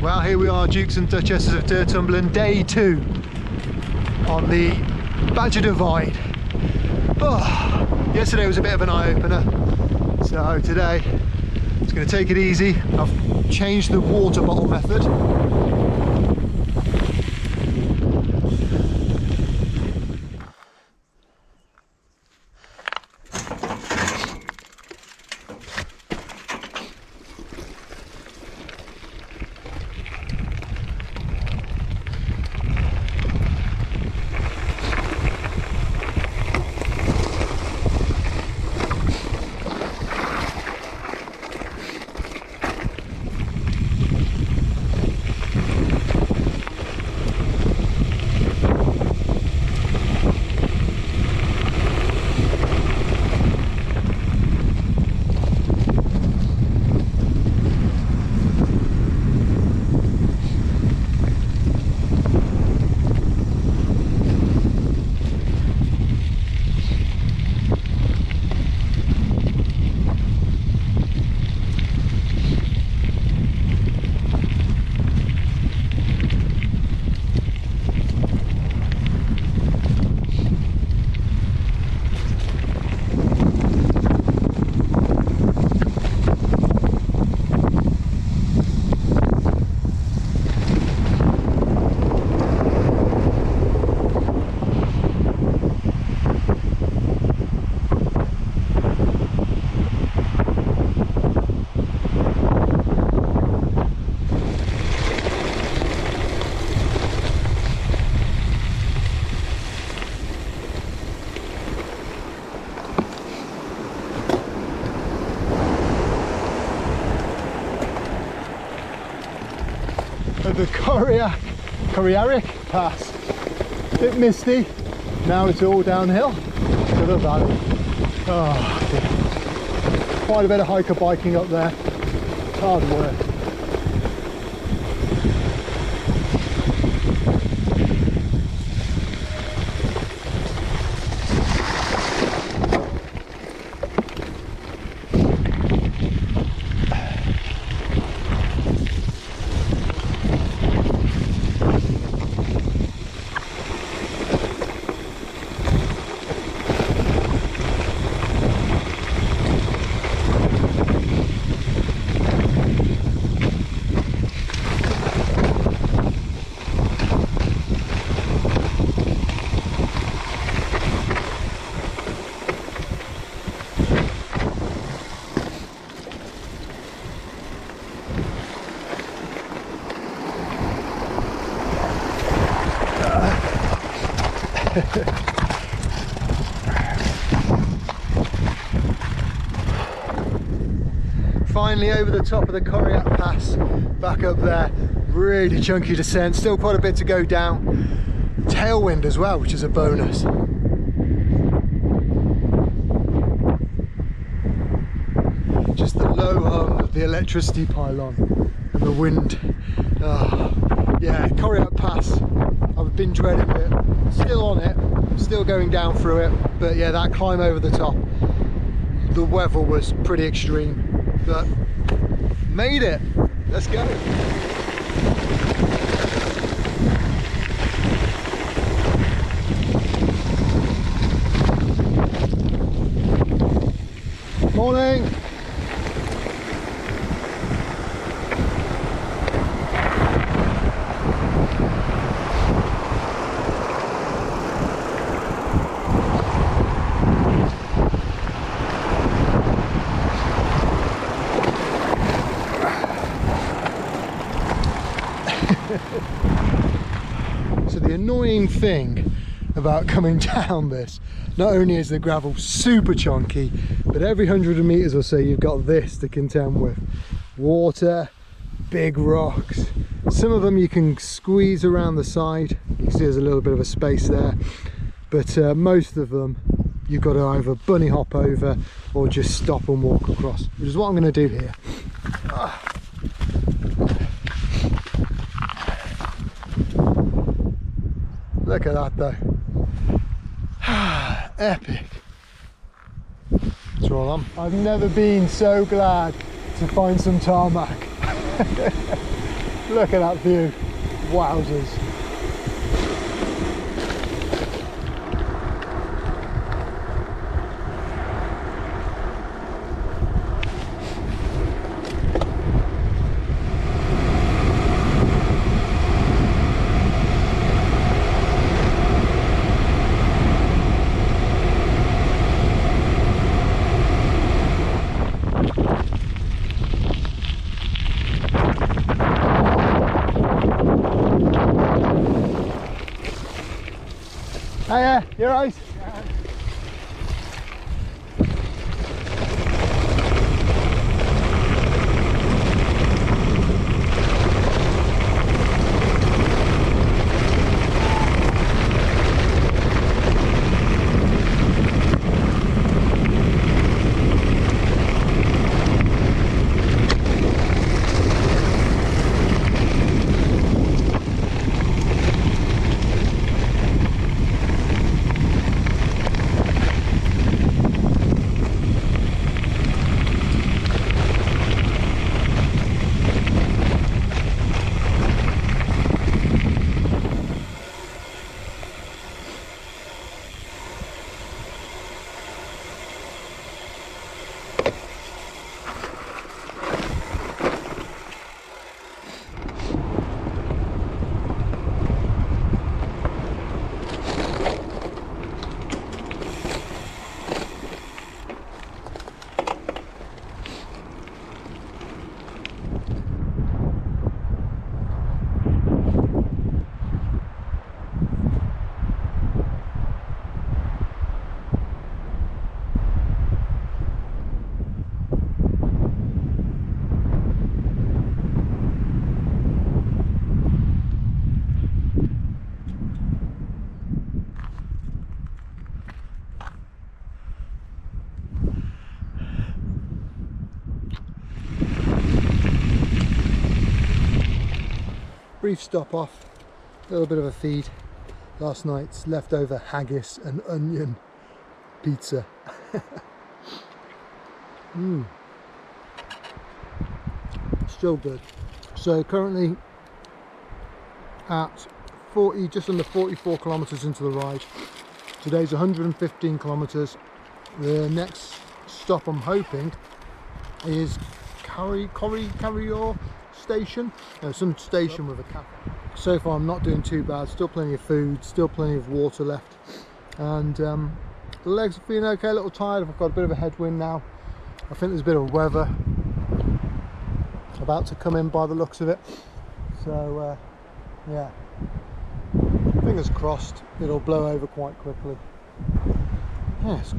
Well, here we are, Dukes and Duchesses of Durtumberland, day 2 on the Badger Divide. Oh, yesterday was a bit of an eye-opener, so today I'm just going to take it easy. I've changed the water bottle method. At the Corriaric Pass. A bit misty, now it's all downhill to the valley. Oh dear. Quite a bit of hiker biking up there, it's hard work. Finally over the top of the Corriaric Pass, back up there, really chunky descent, still quite a bit to go down. Tailwind as well, which is a bonus. Just the low hum of the electricity pylon and the wind. Oh, yeah, Corriaric Pass, I've been dreading it, still on it, still going down through it, but yeah, that climb over the top, the weather was pretty extreme, but made it. Let's go. Morning. So the annoying thing about coming down this, not only is the gravel super chunky, but every 100 meters or so you've got this to contend with. Water, big rocks, some of them you can squeeze around the side, you can see there's a little bit of a space there, but most of them you've got to either bunny hop over or just stop and walk across, which is what I'm going to do here. Look at that though. Epic. That's all I've never been so glad to find some tarmac. Look at that view. Wowzers. Hiya, you alright? Yeah. Brief stop off, a little bit of a feed. Last night's leftover haggis and onion pizza. Still good. So currently at 40, just under 44 kilometers into the ride. Today's 115 kilometers. The next stop, I'm hoping, is Carrior station, some station with a cafe. So far I'm not doing too bad, still plenty of food, still plenty of water left, and the legs are feeling okay, a little tired. I've got a bit of a headwind now. I think there's a bit of weather about to come in by the looks of it, so yeah, fingers crossed it'll blow over quite quickly. Yes.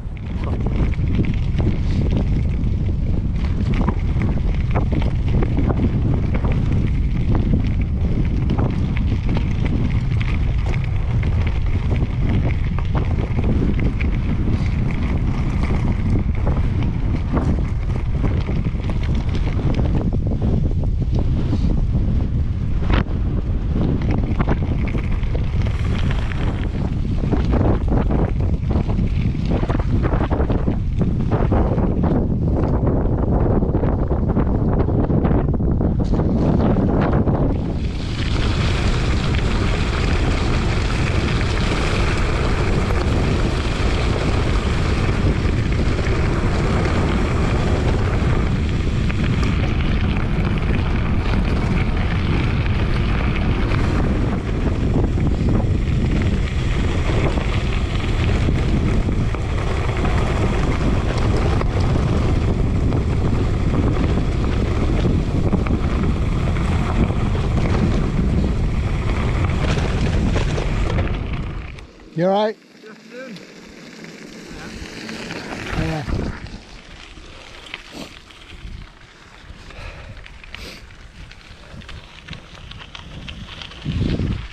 You alright? Yeah.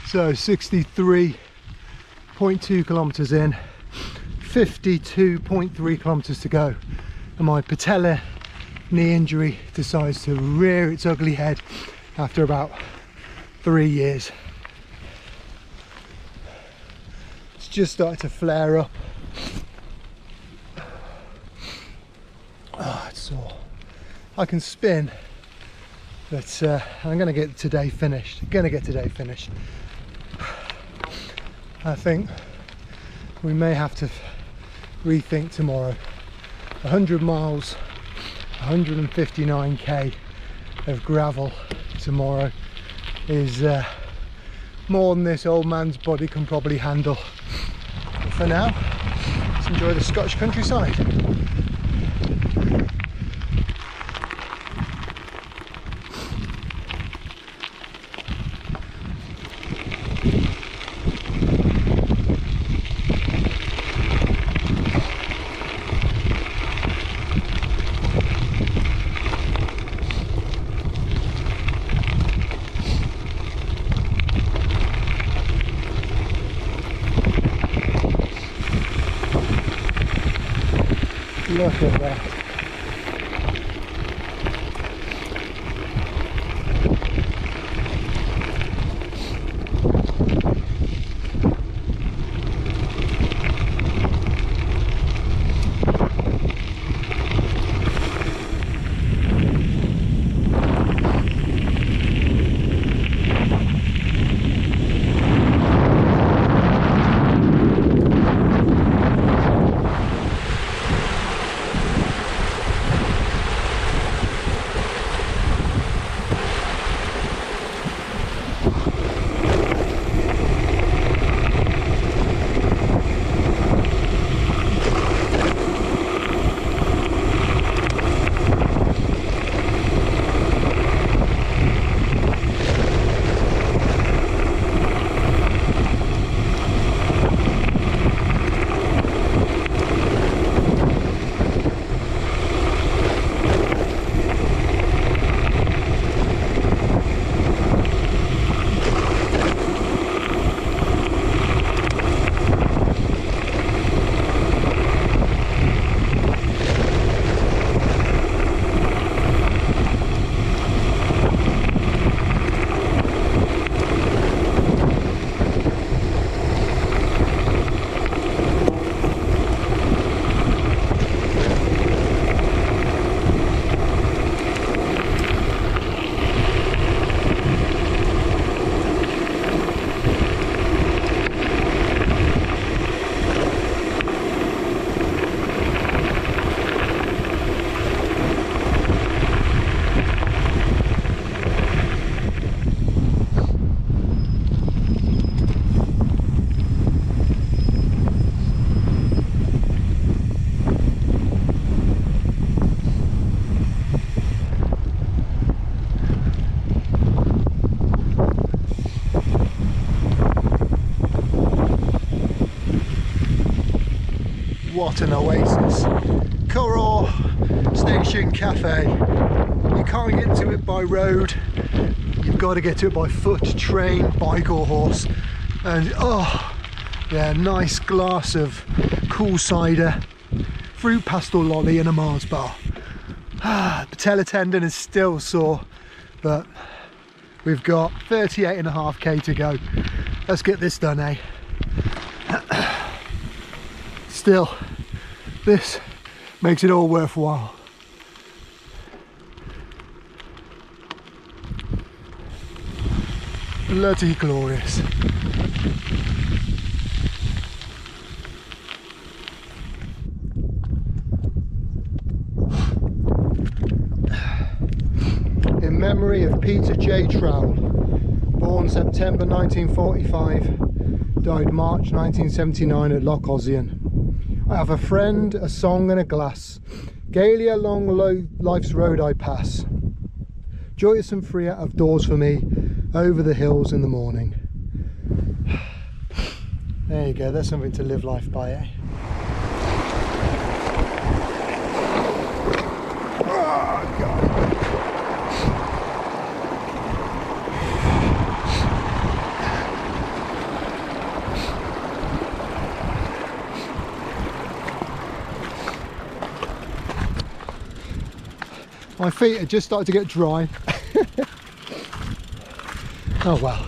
So 63.2 kilometers in, 52.3 kilometers to go, and my patella knee injury decides to rear its ugly head after about 3 years. Just started to flare up. Oh, it's sore. I can spin But I'm going to get today finished. I think we may have to rethink tomorrow. 100 miles, 159k of gravel tomorrow is more than this old man's body can probably handle. But for now, let's enjoy the Scottish countryside. Look at that. What an oasis. Curragh Station Cafe. You can't get to it by road, you've got to get to it by foot, train, bike or horse. And oh yeah, nice glass of cool cider, fruit pastel lolly and a Mars bar. The patella tendon is still sore, but we've got 38.5k to go. Let's get this done, eh? Still, this makes it all worthwhile. Bloody glorious. In memory of Peter J. Trowell, born September 1945, died March 1979 at Loch. I have a friend, a song and a glass, gaily along life's road I pass. Joyous and free out of doors for me, over the hills in the morning. There you go, that's something to live life by, eh? Oh, God. My feet are just starting to get dry. Oh well.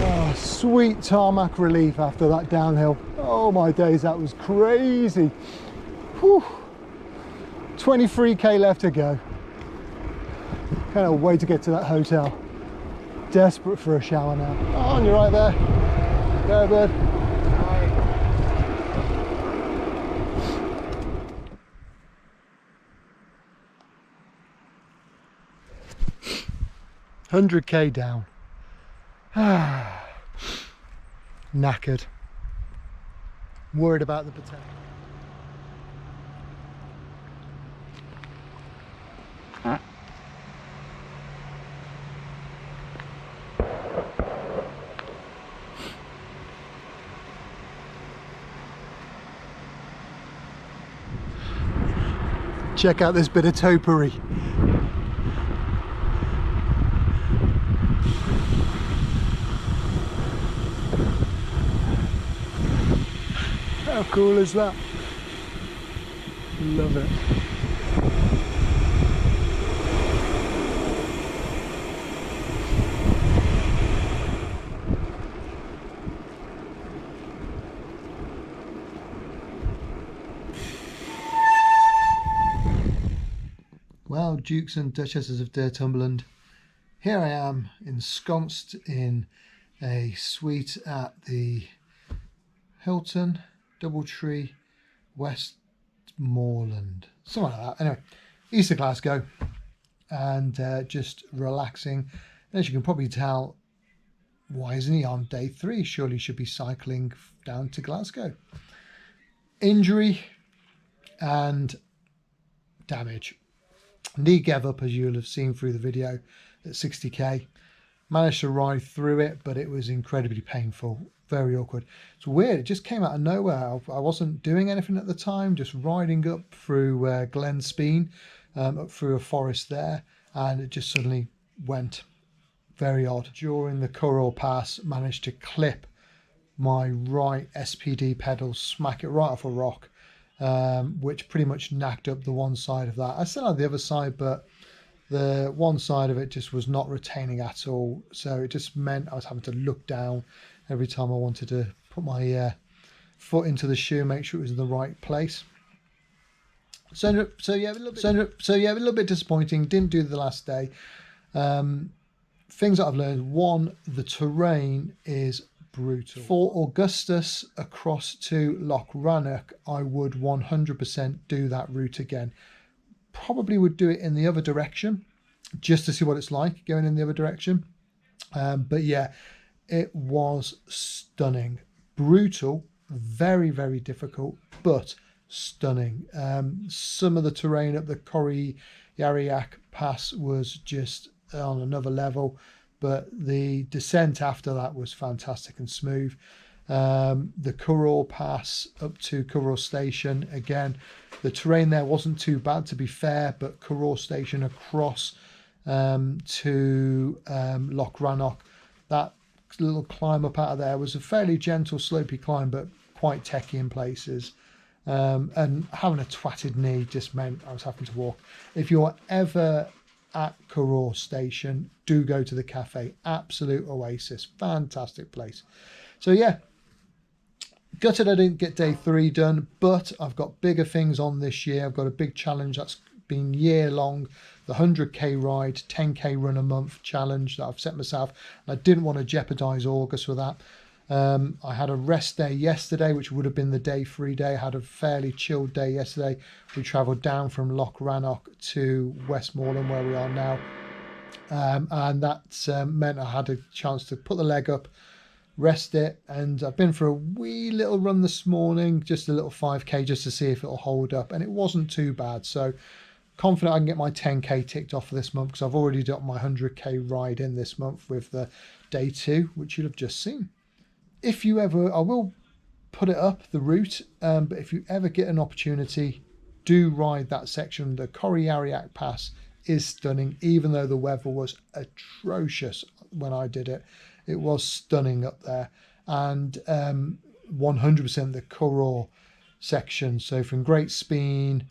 Oh, sweet tarmac relief after that downhill. Oh my days, that was crazy. Whew. 23k left to go. Can't wait to get to that hotel. Desperate for a shower now. Oh, and you're right there. Go, bud. 100k down. Knackered. Worried about the potential. Check out this bit of topiary. How cool is that? Love it. Well, Dukes and Duchesses of Northumberland, here I am ensconced in a suite at the Hilton Doubletree Westmoreland, something like that. Anyway, east of Glasgow, and just relaxing. As you can probably tell, why isn't he on day 3? Surely he should be cycling down to Glasgow. Injury and damage. Knee gave up, as you'll have seen through the video, at 60k. Managed to ride through it, but it was incredibly painful, very awkward. It's weird, it just came out of nowhere. I wasn't doing anything at the time, just riding up through Glen Speen, up through a forest there, and it just suddenly went. Very odd. During the Curragh Pass, managed to clip my right SPD pedal, smack it right off a rock, which pretty much knacked up the one side of that. I still had the other side, but the one side of it just was not retaining at all, so it just meant I was having to look down every time I wanted to put my foot into the shoe, make sure it was in the right place. So yeah, a little bit disappointing. Didn't do the last day. Things that I've learned: one, the terrain is brutal. For Augustus across to Loch Rannoch, I would 100% do that route again. Probably would do it in the other direction just to see what it's like going in the other direction. But yeah, it was stunning. Brutal, very, very difficult, but stunning. Some of the terrain up the Corrie Yariak Pass was just on another level, but the descent after that was fantastic and smooth. The Curragh Pass up to Curragh Station, again, the terrain there wasn't too bad, to be fair, but Curragh Station across to Loch Rannoch, that little climb up out of there was a fairly gentle slopey climb, but quite techy in places. And having a twatted knee just meant I was having to walk. If you're ever at Curragh Station, do go to the cafe. Absolute oasis, fantastic place. So yeah, gutted I didn't get day 3 done, but I've got bigger things on this year. I've got a big challenge that's been year long, the 100k ride, 10k run a month challenge that I've set myself. I didn't want to jeopardize August with that. I had a rest day yesterday, which would have been the day 3 day. I had a fairly chilled day yesterday. We travelled down from Loch Rannoch to Westmoreland, where we are now. And that meant I had a chance to put the leg up, rest it, and I've been for a wee little run this morning, just a little 5k just to see if it'll hold up, and it wasn't too bad. So confident I can get my 10k ticked off for this month, because I've already done my 100k ride in this month with the day 2, which you'll have just seen. If you ever, I will put it up, the route, but if you ever get an opportunity, do ride that section. The Corrie Yariak Pass is stunning, even though the weather was atrocious when I did it. It was stunning up there. And 100% the Curragh section. So from Great Speen,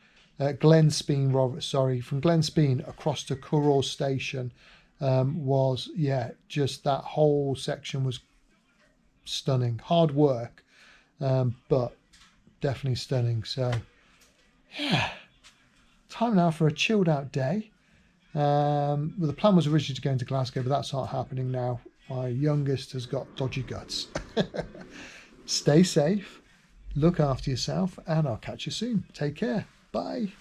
Glen Speen, from Glen Speen across to Curragh Station was, yeah, just that whole section was stunning. Hard work, but definitely stunning. So yeah, time now for a chilled out day. Well, the plan was originally to go into Glasgow, but that's not happening now. My youngest has got dodgy guts. Stay safe, look after yourself, and I'll catch you soon. Take care. Bye.